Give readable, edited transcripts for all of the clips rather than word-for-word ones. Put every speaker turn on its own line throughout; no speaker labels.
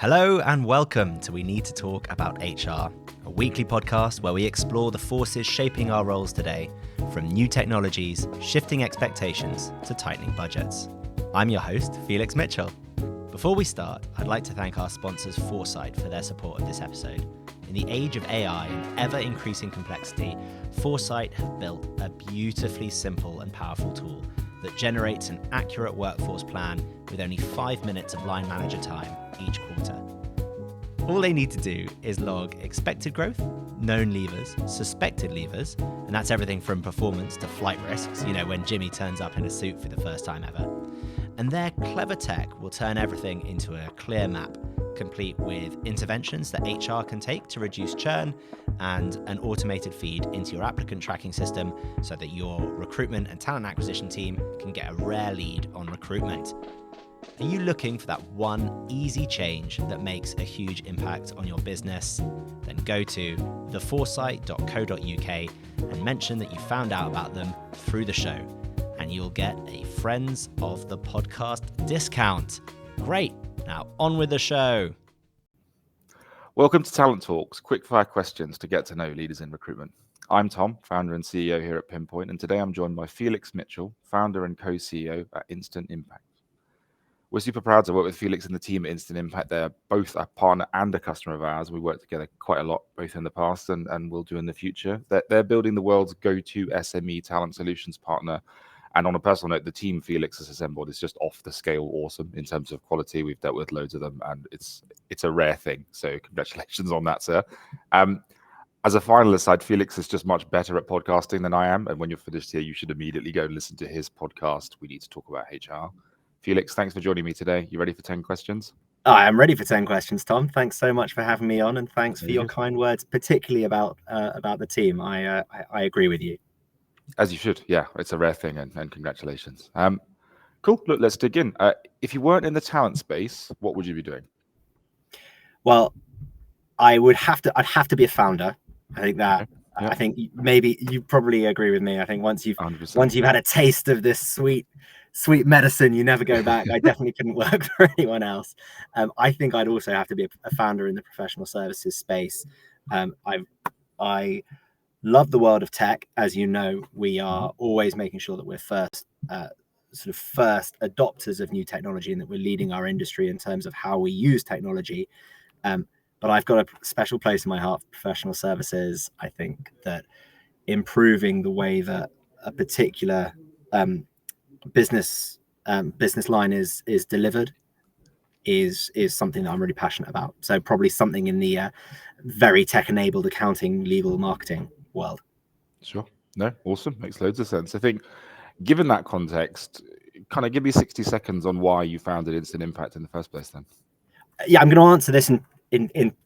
Hello and welcome to We Need to Talk About HR, a weekly podcast where we explore the forces shaping our roles today, from new technologies, shifting expectations to tightening budgets. I'm your host, Felix Mitchell. Before we start, I'd like to thank our sponsors Foresight for their support of this episode. In the age of AI and ever-increasing complexity, Foresight have built a beautifully simple and powerful tool that generates an accurate workforce plan with only 5 minutes of line manager time each quarter. All they need to do is log expected growth, known levers, suspected levers, and that's everything from performance to flight risks, when Jimmy turns up in a suit for the first time ever. And their clever tech will turn everything into a clear map, complete with interventions that HR can take to reduce churn and an automated feed into your applicant tracking system so that your recruitment and talent acquisition team can get a rare lead on recruitment. Are you looking for that one easy change that makes a huge impact on your business? Then go to theforesight.co.uk and mention that you found out about them through the show, and you'll get a Friends of the Podcast discount. Great. Now on with the show.
Welcome to Talent Talks, quickfire questions to get to know leaders in recruitment. I'm Tom, founder and CEO here at Pinpoint, and today I'm joined by Felix Mitchell, founder and co-CEO at Instant Impact. We're super proud to work with Felix and the team at Instant Impact. They're both a partner and a customer of ours. We work together quite a lot, both in the past and will do in the future. They're building the world's go-to SME talent solutions partner. And on a personal note, the team Felix has assembled is just off the scale awesome in terms of quality. We've dealt with loads of them, and it's a rare thing. So congratulations on that, sir. As a final aside, Felix is just much better at podcasting than I am. And when you're finished here, you should immediately go and listen to his podcast. We Need to Talk About HR. Felix, thanks for joining me today. You ready for 10 questions?
I am ready for 10 questions, Tom. Thanks so much for having me on, and thanks for your kind words, particularly about the team. I agree with you.
As you should. Yeah, it's a rare thing, and congratulations. Cool. Look, let's dig in. If you weren't in the talent space, what would you be doing?
Well, I'd have to be a founder. I think that. Okay. Yeah. I think maybe you probably agree with me. I think once you've had a taste of this sweet medicine, you never go back. I definitely couldn't work for anyone else. I think I'd also have to be a founder in the professional services space. I love the world of tech. As you know, we are always making sure that we're first adopters of new technology, and that we're leading our industry in terms of how we use technology. But I've got a special place in my heart for professional services. I think that improving the way that a particular business line is delivered is something that I'm really passionate about. So probably something in the very tech-enabled accounting, legal, marketing world.
Sure. No, awesome. Makes loads of sense. I think given that context, kind of give me 60 seconds on why you founded Instant Impact in the first place then.
Yeah, I'm going to answer this in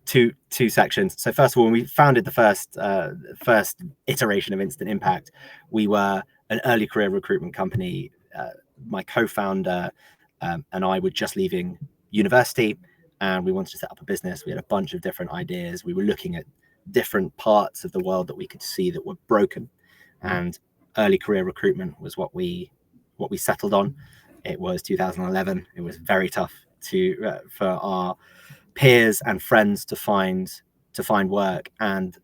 two sections. So first of all, when we founded the first iteration of Instant Impact, we were an early career recruitment company. My co-founder and I were just leaving university, and we wanted to set up a business. We had a bunch of different ideas. We were looking at different parts of the world that we could see that were broken, and early career recruitment was what we settled on. It was 2011. It was very tough for our peers and friends to find work, and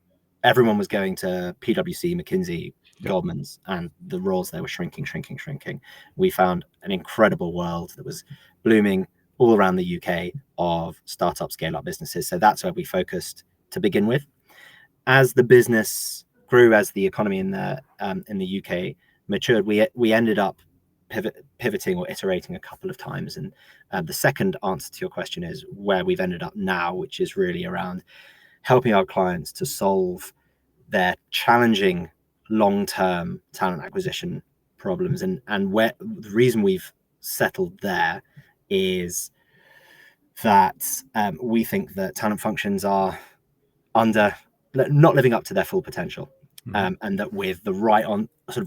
everyone was going to PwC, McKinsey, Goldman's, and the roles there were shrinking. We found an incredible world that was blooming all around the UK of startup, scale-up businesses. So that's where we focused to begin with. As the business grew, as the economy in the UK matured, we ended up pivoting or iterating a couple of times. And the second answer to your question is where we've ended up now, which is really around helping our clients to solve their challenging long-term talent acquisition problems. And where the reason we've settled there is that we think that talent functions are not living up to their full potential. And that with the right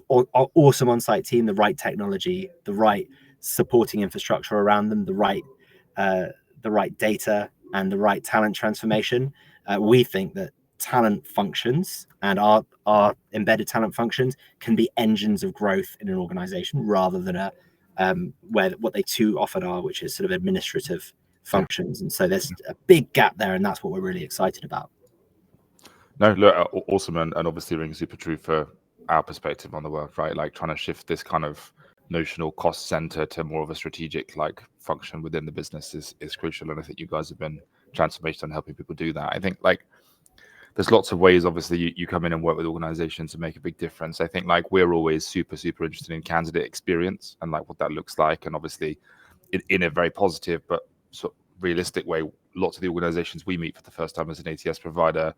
awesome on-site team, the right technology, the right supporting infrastructure around them, the right data, and the right talent transformation, we think that talent functions and our embedded talent functions can be engines of growth in an organization, rather than where what they too often are, which is sort of administrative functions. And so there's a big gap there, and that's what we're really excited about.
No, look, awesome, and obviously rings super true for our perspective on the world, right? Like trying to shift this kind of notional cost center to more of a strategic like function within the business is crucial, and I think you guys have been transformational in helping people do that. I think like there's lots of ways, obviously, you come in and work with organizations to make a big difference. I think like we're always super interested in candidate experience and like what that looks like, and obviously in a very positive but sort of realistic way, lots of the organizations we meet for the first time as an ATS provider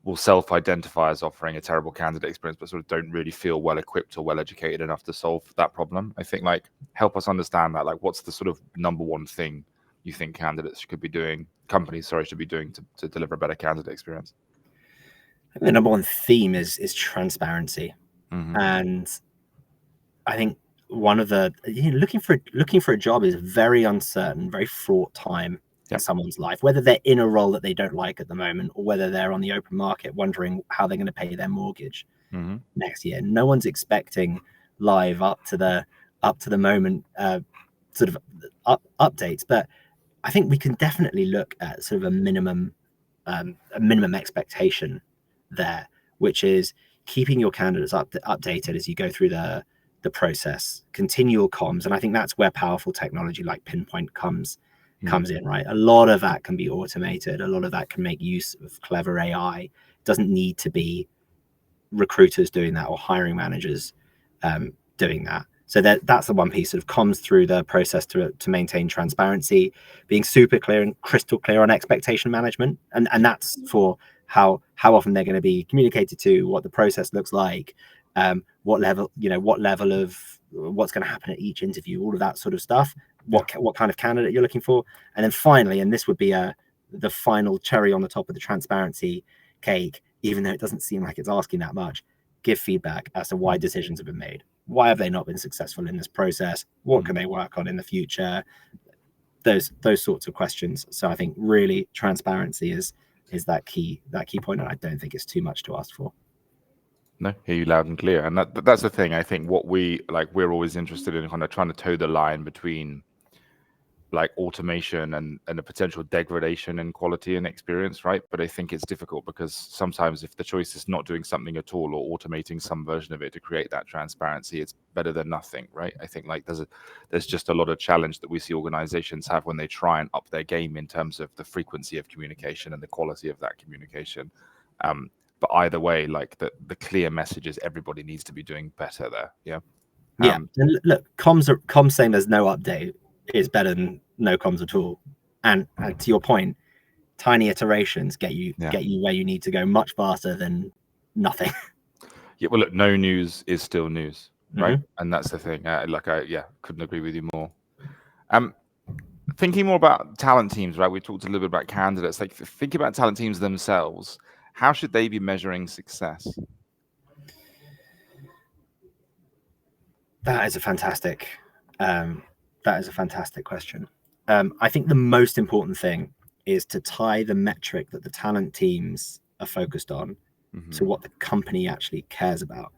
will self-identify as offering a terrible candidate experience, but sort of don't really feel well equipped or well educated enough to solve that problem. I think like help us understand that, like what's the sort of number one thing you think companies should be doing to deliver a better candidate experience?
I think the number one theme is transparency.
Mm-hmm.
And I think one of the looking for a job is a very uncertain, very fraught time in someone's life, whether they're in a role that they don't like at the moment or whether they're on the open market wondering how they're going to pay their mortgage next year. No one's expecting live up to the moment sort of updates, but I think we can definitely look at sort of a minimum expectation there, which is keeping your candidates updated as you go through the process, continual comms. And I think that's where powerful technology like Pinpoint comes in, right? A lot of that can be automated. A lot of that can make use of clever AI. It doesn't need to be recruiters doing that or hiring managers doing that. So that's the one piece of comms through the process to maintain transparency, being super clear and crystal clear on expectation management. And that's for how often they're going to be communicated to, what the process looks like, what level of what's going to happen at each interview, all of that sort of stuff, what kind of candidate you're looking for. And then finally, and this would be the final cherry on the top of the transparency cake, even though it doesn't seem like it's asking that much, give feedback as to why decisions have been made. Why have they not been successful in this process? What can they work on in the future? Those sorts of questions. So I think really transparency is that key point, and I don't think it's too much to ask for.
No, hear you loud and clear. And that's the thing. I think what we're always interested in kind of trying to toe the line between like automation and a potential degradation in quality and experience, right? But I think it's difficult because sometimes if the choice is not doing something at all or automating some version of it to create that transparency, it's better than nothing, right? I think like there's just a lot of challenge that we see organizations have when they try and up their game in terms of the frequency of communication and the quality of that communication. But either way, like the clear message is everybody needs to be doing better there. Yeah.
And look, comms saying there's no update is better than no comms at all. And to your point, tiny iterations get you where you need to go much faster than nothing.
Yeah. Well, look, no news is still news, right? And that's the thing. I couldn't agree with you more. Thinking more about talent teams, right? We talked a little bit about candidates. Like, think about talent teams themselves. How should they be measuring success?
That is a fantastic question. I think the most important thing is to tie the metric that the talent teams are focused on to what the company actually cares about.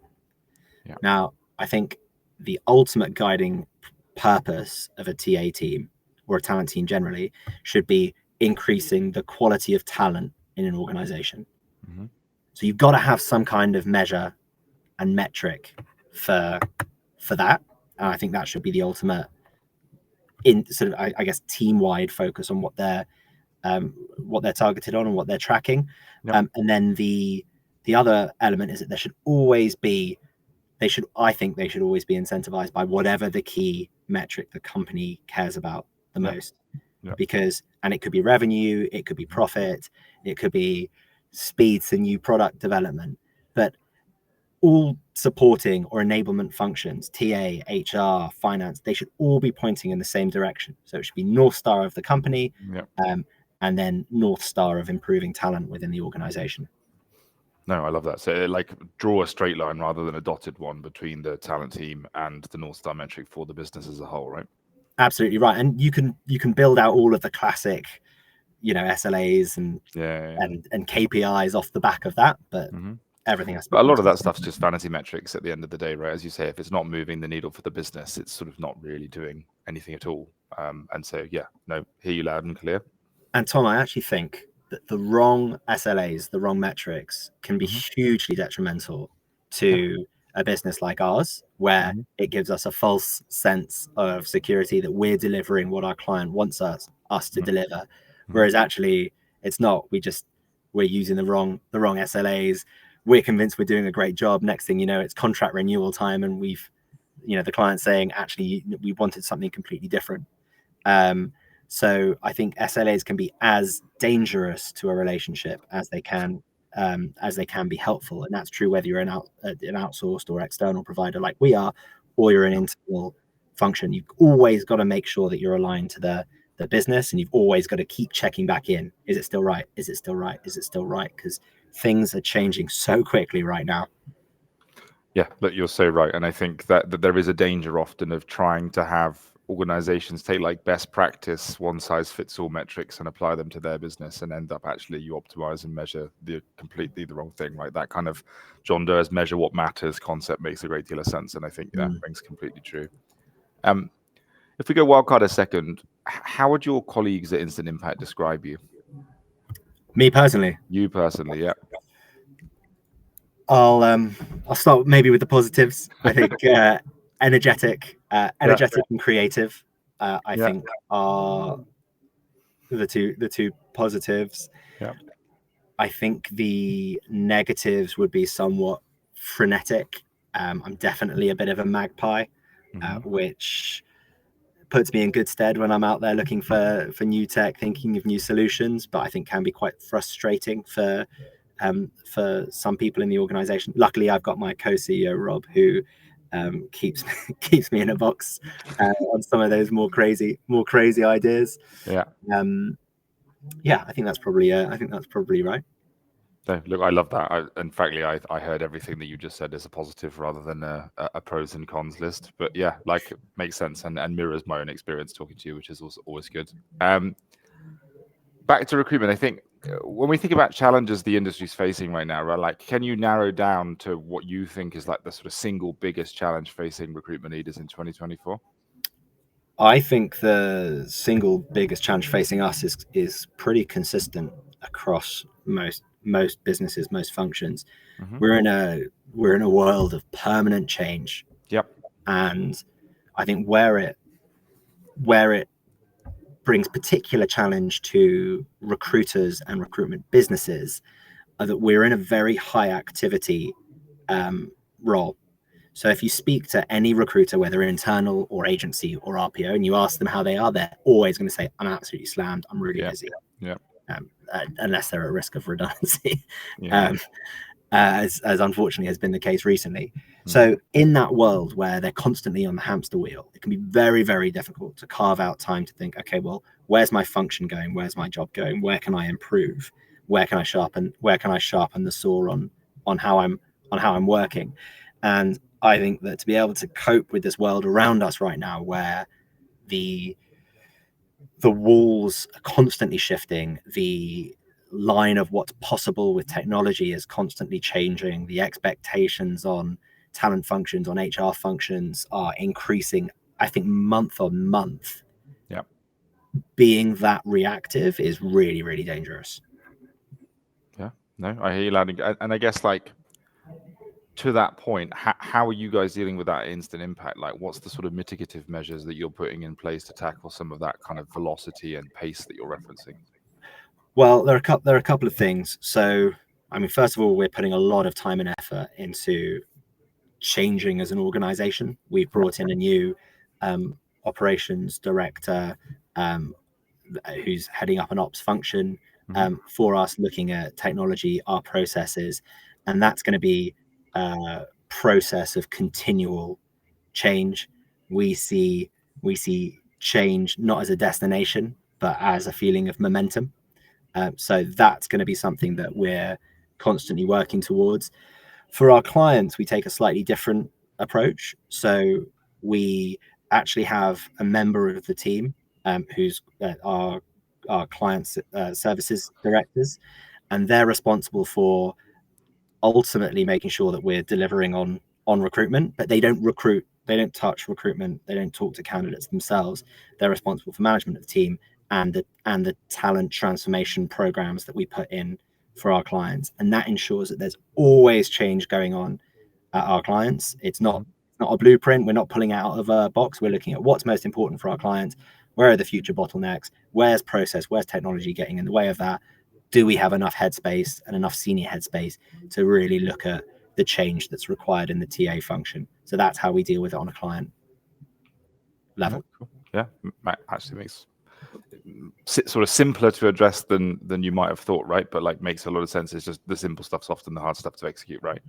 Yeah. Now, I think the ultimate guiding purpose of a TA team or a talent team generally should be increasing the quality of talent in an organization. So you've got to have some kind of measure and metric for that. And I think that should be the ultimate in sort of, I guess, team-wide focus on what they're targeted on and what they're tracking. Yep. And then the other element is that they should always be incentivized by whatever the key metric the company cares about the most. Yep. And it could be revenue, it could be profit, it could be speed to new product development, but all supporting or enablement functions, TA, HR, finance, they should all be pointing in the same direction. So it should be North Star of the company, and then North Star of improving talent within the organization.
No, I love that. So like draw a straight line rather than a dotted one between the talent team and the North Star metric for the business as a whole, right? Absolutely
right. And you can build out all of the classic, SLAs and KPIs off the back of that, but everything else.
But a lot of that stuff's just vanity metrics at the end of the day, right? As you say, if it's not moving the needle for the business, it's sort of not really doing anything at all. And so, yeah, no, hear you loud and clear.
And Tom, I actually think that the wrong SLAs, the wrong metrics can be hugely detrimental to a business like ours, where it gives us a false sense of security that we're delivering what our client wants us to deliver. Whereas actually it's not. We're using the wrong SLAs. We're convinced we're doing a great job. Next thing you know, it's contract renewal time, and the client's saying, actually, we wanted something completely different. So I think SLAs can be as dangerous to a relationship as they can be helpful, and that's true whether you're an outsourced or external provider like we are, or you're an internal function. You've always got to make sure that you're aligned to the business, and you've always got to keep checking back in. Is it still right? Is it still right? Is it still right? Because things are changing so quickly right now.
Yeah, look, you're so right. And I think that there is a danger often of trying to have organizations take like best practice, one size fits all metrics and apply them to their business, and end up actually you optimize and measure completely the wrong thing. Like that kind of John Doerr's measure what matters concept makes a great deal of sense. And I think that rings completely true. If we go wildcard a second, how would your colleagues at Instant Impact describe you?
Me personally?
You personally, yeah.
I'll start maybe with the positives. I think energetic and creative, I think are the two positives.
Yeah.
I think the negatives would be somewhat frenetic. I'm definitely a bit of a magpie, which puts me in good stead when I'm out there looking for new tech, thinking of new solutions, but I think can be quite frustrating for some people in the organization. Luckily, I've got my co-CEO Rob, who keeps me in a box on some of those more crazy ideas.
Yeah.
I think that's probably right.
So, look, I love that. And frankly, I heard everything that you just said as a positive rather than a pros and cons list. But yeah, like it makes sense and mirrors my own experience talking to you, which is also always good. Back to recruitment, I think when we think about challenges the industry's facing right now, right, like can you narrow down to what you think is like the sort of single biggest challenge facing recruitment leaders in 2024?
I think the single biggest challenge facing us is pretty consistent across most businesses, most functions. We're in a world of permanent change.
Yep.
And I think where it brings particular challenge to recruiters and recruitment businesses are that we're in a very high activity role. So if you speak to any recruiter, whether internal or agency or RPO, and you ask them how they are, they're always going to say, I'm absolutely slammed. I'm really busy.
Yeah.
Unless they're at risk of redundancy, as unfortunately has been the case recently. So in that world where they're constantly on the hamster wheel, it can be very, very difficult to carve out time to think, okay, well, where's my function going? Where's my job going? Where can I improve? Where can I sharpen the saw on how I'm working? And I think that to be able to cope with this world around us right now, where the walls are constantly shifting, the line of what's possible with technology is constantly changing, the expectations on talent functions, on HR functions are increasing, I think, month on month.
Yeah.
Being that reactive is really, really dangerous.
Yeah. No, I hear you loud and I guess like to that point, how are you guys dealing with that instant impact? Like, what's the sort of mitigative measures that you're putting in place to tackle some of that kind of velocity and pace that you're referencing?
Well, there are a couple of things. So, I mean, first of all, we're putting a lot of time and effort into changing as an organization. We've brought in a new operations director who's heading up an ops function for us, looking at technology, our processes, and that's going to be a process of continual change. We see change not as a destination, but as a feeling of momentum. So that's going to be something that we're constantly working towards. For our clients, we take a slightly different approach. So we actually have a member of the team who's our client services directors, and they're responsible for ultimately making sure that we're delivering on recruitment, but they don't recruit touch recruitment. They don't talk to candidates themselves. They're responsible for management of the team and the talent transformation programs that we put in for our clients. And that ensures that there's always change going on at our clients. It's not a blueprint. We're not pulling it out of a box. We're looking at what's most important for our clients. Where are the future bottlenecks? Where's process? Where's technology getting in the way of that? Do we have enough headspace and enough senior headspace to really look at the change that's required in the TA function? So that's how we deal with it on a client level.
Yeah, actually makes sort of simpler to address than you might have thought, right? But like makes a lot of sense. It's just the simple stuff's often the hard stuff to execute, right?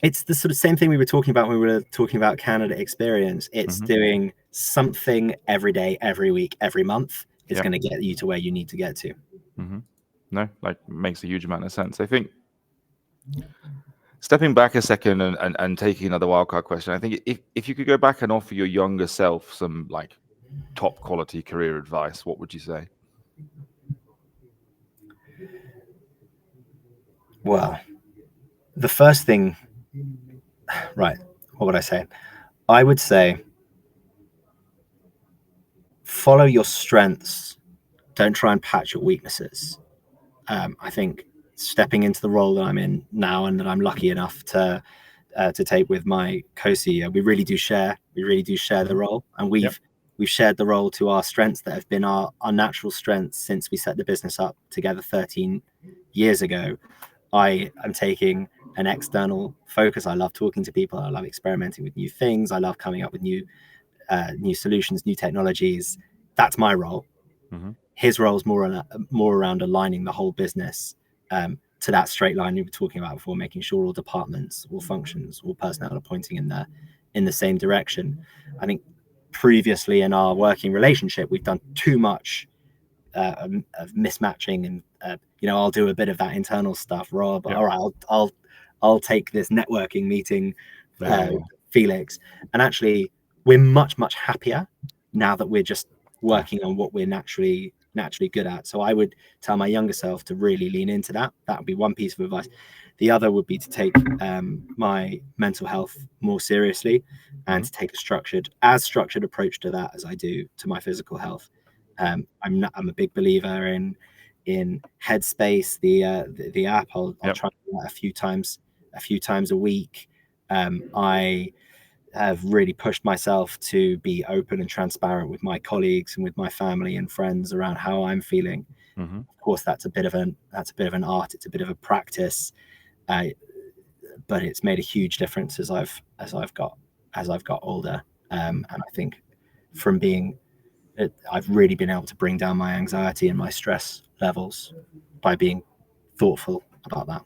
It's the sort of same thing we were talking about when we were talking about candidate experience. It's doing something every day, every week, every month is going to get you to where you need to get to.
No, like makes a huge amount of sense. I think stepping back a second and taking another wildcard question, I think if you could go back and offer your younger self some like top quality career advice, what would you say?
Well, the first thing, right, what would I say? I would say follow your strengths. Don't try and patch your weaknesses. I think stepping into the role that I'm in now and that I'm lucky enough to take with my co-CEO, we really do share the role, and we've shared the role to our strengths that have been our natural strengths since we set the business up together 13 years ago. I am taking an external focus. I love talking to people. I love experimenting with new things. I love coming up with new solutions, new technologies. That's my role. His role is more around aligning the whole business to that straight line we were talking about before, making sure all departments, all functions, all personnel are pointing in the same direction. I think previously in our working relationship, we've done too much of mismatching, and I'll do a bit of that internal stuff. Rob, all right, I'll take this networking meeting, Felix, and actually we're much happier now that we're just working on what we're naturally good at. So I would tell my younger self to really lean into that. That would be one piece of advice. The other would be to take my mental health more seriously and to take a structured approach to that as I do to my physical health. I'm a big believer in Headspace, the app. I'll try to do that a few times a week. I have really pushed myself to be open and transparent with my colleagues and with my family and friends around how I'm feeling. Of course, that's a bit of an art. It's a bit of a practice, but it's made a huge difference as I've got older. And I think I've really been able to bring down my anxiety and my stress levels by being thoughtful about that.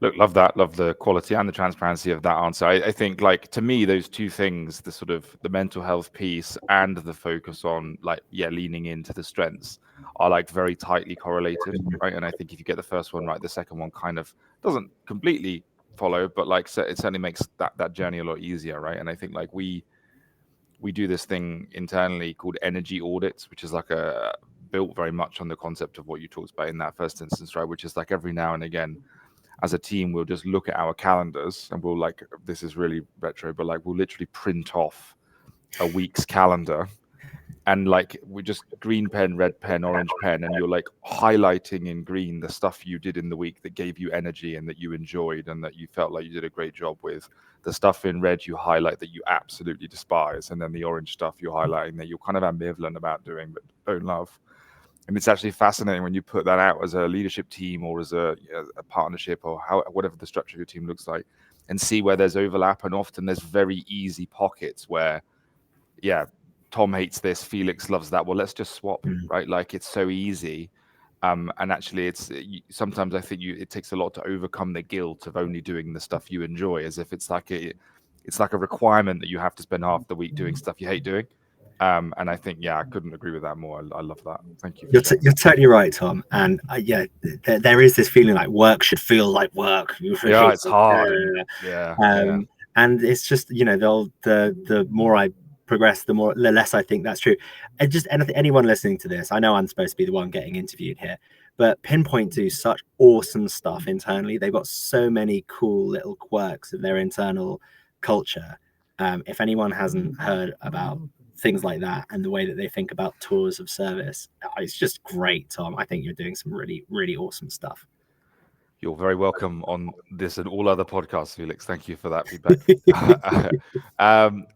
Look, love that. Love the quality and the transparency of that answer. I think, like, to me, those two things, the sort of the mental health piece and the focus on leaning into the strengths are like very tightly correlated, right? And I think if you get the first one right, the second one kind of doesn't completely follow, but like it certainly makes that journey a lot easier, right? And I think like we do this thing internally called energy audits, which is like built very much on the concept of what you talked about in that first instance, right? Which is like every now and again, as a team, we'll just look at our calendars and we'll this is really retro, but like we'll literally print off a week's calendar and like we just green pen, red pen, orange pen, and you're like highlighting in green the stuff you did in the week that gave you energy and that you enjoyed and that you felt like you did a great job with. The stuff in red you highlight that you absolutely despise, and then the orange stuff you're highlighting that you're kind of ambivalent about doing but don't love. And it's actually fascinating when you put that out as a leadership team or as a partnership or whatever the structure of your team looks like, and see where there's overlap. And often there's very easy pockets where, Tom hates this, Felix loves that. Well, let's just swap, right? Like it's so easy. And actually, sometimes I think it takes a lot to overcome the guilt of only doing the stuff you enjoy, as if it's like a requirement that you have to spend half the week doing stuff you hate doing. And I think, I couldn't agree with that more. I love that. Thank you.
You're totally right, Tom. And there is this feeling like work should feel like work.
Yeah, it's hard.
And it's just, the more I progress, the less I think that's true. And just anyone listening to this, I know I'm supposed to be the one getting interviewed here, but Pinpoint do such awesome stuff internally. They've got so many cool little quirks of their internal culture. If anyone hasn't heard about things like that and the way that they think about tours of service, it's just great, Tom. I think you're doing some really, really awesome stuff.
You're very welcome on this and all other podcasts, Felix. Thank you for that feedback.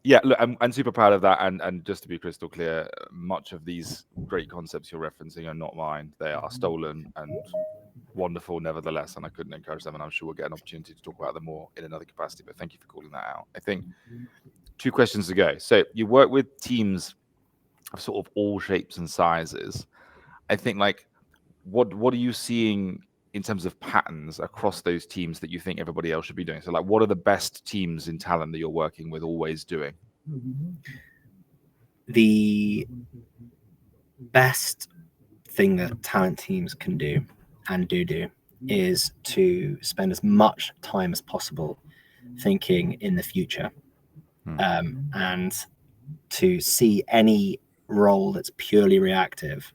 Yeah, look, I'm super proud of that. And just to be crystal clear, much of these great concepts you're referencing are not mine. They are stolen and wonderful nevertheless, and I couldn't encourage them, and I'm sure we'll get an opportunity to talk about them more in another capacity, but thank you for calling that out. I think 2 questions to go. So you work with teams of sort of all shapes and sizes. I think, like, what are you seeing in terms of patterns across those teams that you think everybody else should be doing? So, like, what are the best teams in talent that you're working with always doing?
The best thing that talent teams can do and do is to spend as much time as possible thinking in the future, and to see any role that's purely reactive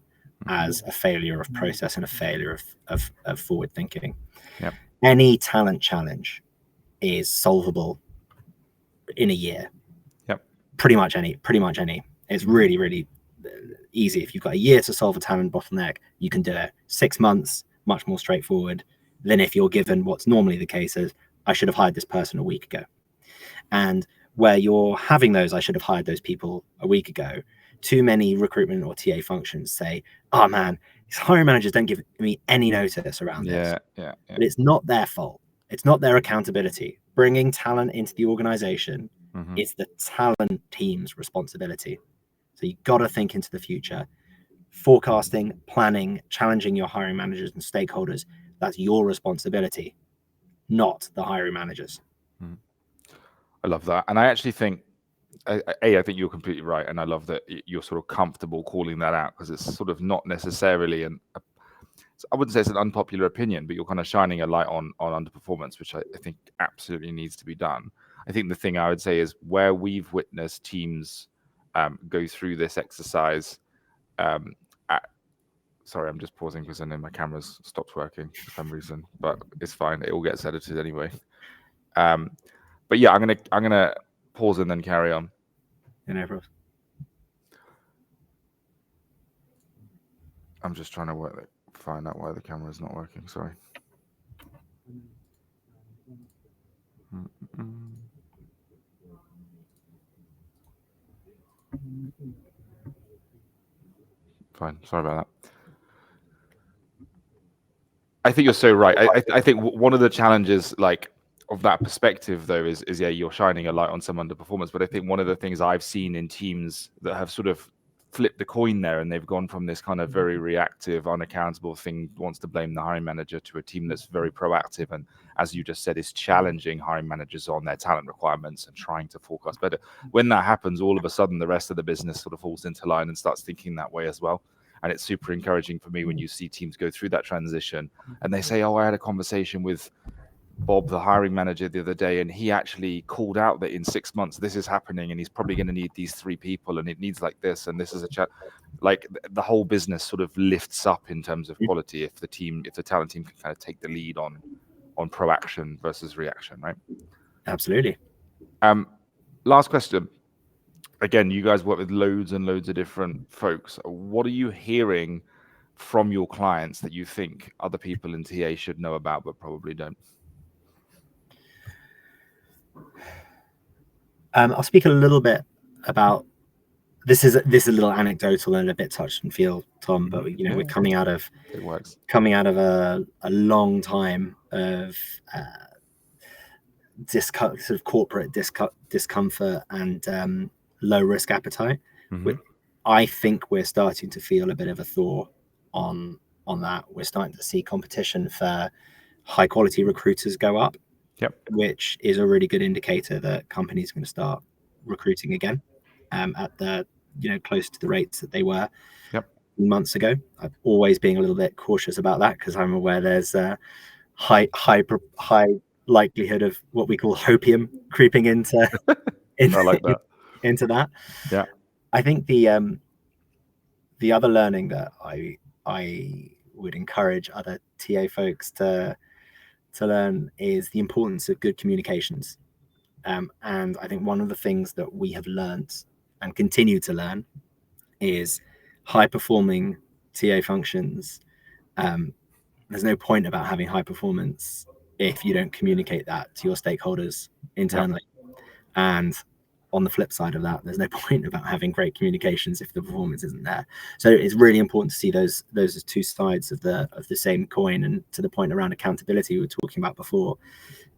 as a failure of process and a failure of forward thinking.
Yep.
Any talent challenge is solvable in a year.
Yep.
Pretty much any. It's really, really easy. If you've got a year to solve a talent bottleneck, you can do it. 6 months, much more straightforward than if you're given what's normally the case as, I should have hired this person a week ago. And where you're having those, I should have hired those people a week ago, too many recruitment or TA functions say, oh man, these hiring managers don't give me any notice around this.
Yeah.
But it's not their fault. It's not their accountability. Bringing talent into the organization is the talent team's responsibility. So you've got to think into the future. Forecasting, planning, challenging your hiring managers and stakeholders, that's your responsibility, not the hiring managers.
I love that. And I actually think, I think you're completely right. And I love that you're sort of comfortable calling that out, because it's sort of not necessarily I wouldn't say it's an unpopular opinion, but you're kind of shining a light on underperformance, which I think absolutely needs to be done. I think the thing I would say is where we've witnessed teams go through this exercise. Sorry, I'm just pausing because I know my camera's stopped working for some reason, but it's fine. It all gets edited anyway. But yeah, I'm gonna pause and then carry on.
No,
I'm just trying to find out why the camera is not working. Sorry. Fine. Sorry about that. I think you're so right. I think one of the challenges, like, of that perspective, though, is yeah, you're shining a light on some underperformance. But I think one of the things I've seen in teams that have sort of flipped the coin there, and they've gone from this kind of very reactive, unaccountable thing, wants to blame the hiring manager, to a team that's very proactive and, as you just said, is challenging hiring managers on their talent requirements and trying to forecast better. When that happens, all of a sudden the rest of the business sort of falls into line and starts thinking that way as well. And it's super encouraging for me when you see teams go through that transition and they say, oh, I had a conversation with Bob, the hiring manager, the other day, and he actually called out that in 6 months this is happening, and he's probably going to need these 3 people, and it needs like this, and this is a chat. Like, the whole business sort of lifts up in terms of quality if the talent team can kind of take the lead on proaction versus reaction, right?
Absolutely.
Last question. Again, you guys work with loads and loads of different folks. What are you hearing from your clients that you think other people in TA should know about but probably don't?
I'll speak a little bit about this. Is a little anecdotal and a bit touch and feel, Tom. But we're coming out of a long time of sort of corporate discomfort and low risk appetite. I think we're starting to feel a bit of a thaw on that. We're starting to see competition for high quality recruiters go up.
Yep.
Which is a really good indicator that companies are going to start recruiting again at the close to the rates that they were months ago. I've always been a little bit cautious about that because I'm aware there's a high likelihood of what we call hopium creeping into
I like that.
into that.
Yeah.
I think the other learning that I would encourage other TA folks to learn is the importance of good communications. And I think one of the things that we have learned and continue to learn is high-performing TA functions. There's no point about having high performance if you don't communicate that to your stakeholders internally. And on the flip side of that, there's no point about having great communications if the performance isn't there. So it's really important to see those as two sides of the same coin. And to the point around accountability we were talking about before,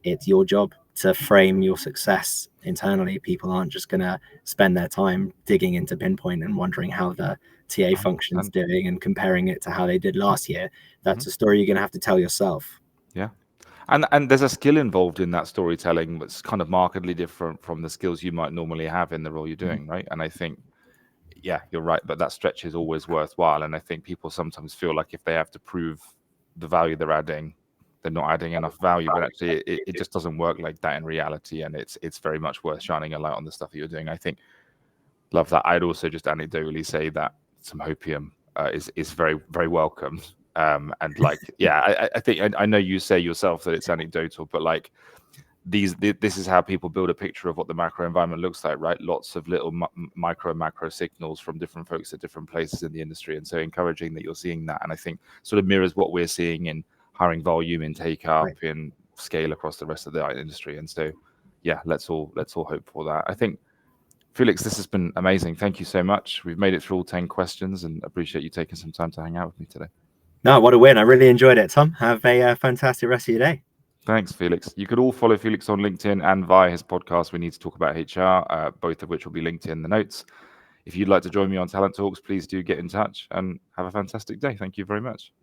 it's your job to frame your success internally. People aren't just going to spend their time digging into Pinpoint and wondering how the TA function's doing and comparing it to how they did last year. That's a story you're going to have to tell yourself.
Yeah. And there's a skill involved in that storytelling that's kind of markedly different from the skills you might normally have in the role you're doing, right? And I think, yeah, you're right, but that stretch is always worthwhile. And I think people sometimes feel like if they have to prove the value they're adding, they're not adding enough value. But actually, it just doesn't work like that in reality. And it's very much worth shining a light on the stuff that you're doing. I think, love that. I'd also just anecdotally say that some hopium is very, very welcome. And like, yeah, I think I know you say yourself that it's anecdotal, but like this is how people build a picture of what the macro environment looks like, right? Lots of little micro and macro signals from different folks at different places in the industry. And so encouraging that you're seeing that. And I think sort of mirrors what we're seeing in hiring volume, in take up, in scale across the rest of the industry. And so, yeah, let's all hope for that. I think, Felix, this has been amazing. Thank you so much. We've made it through all 10 questions and appreciate you taking some time to hang out with me today.
No, what a win. I really enjoyed it, Tom. Have a fantastic rest of your day.
Thanks, Felix. You could all follow Felix on LinkedIn and via his podcast, We Need to Talk About HR, both of which will be linked in the notes. If you'd like to join me on Talent Talks, please do get in touch and have a fantastic day. Thank you very much.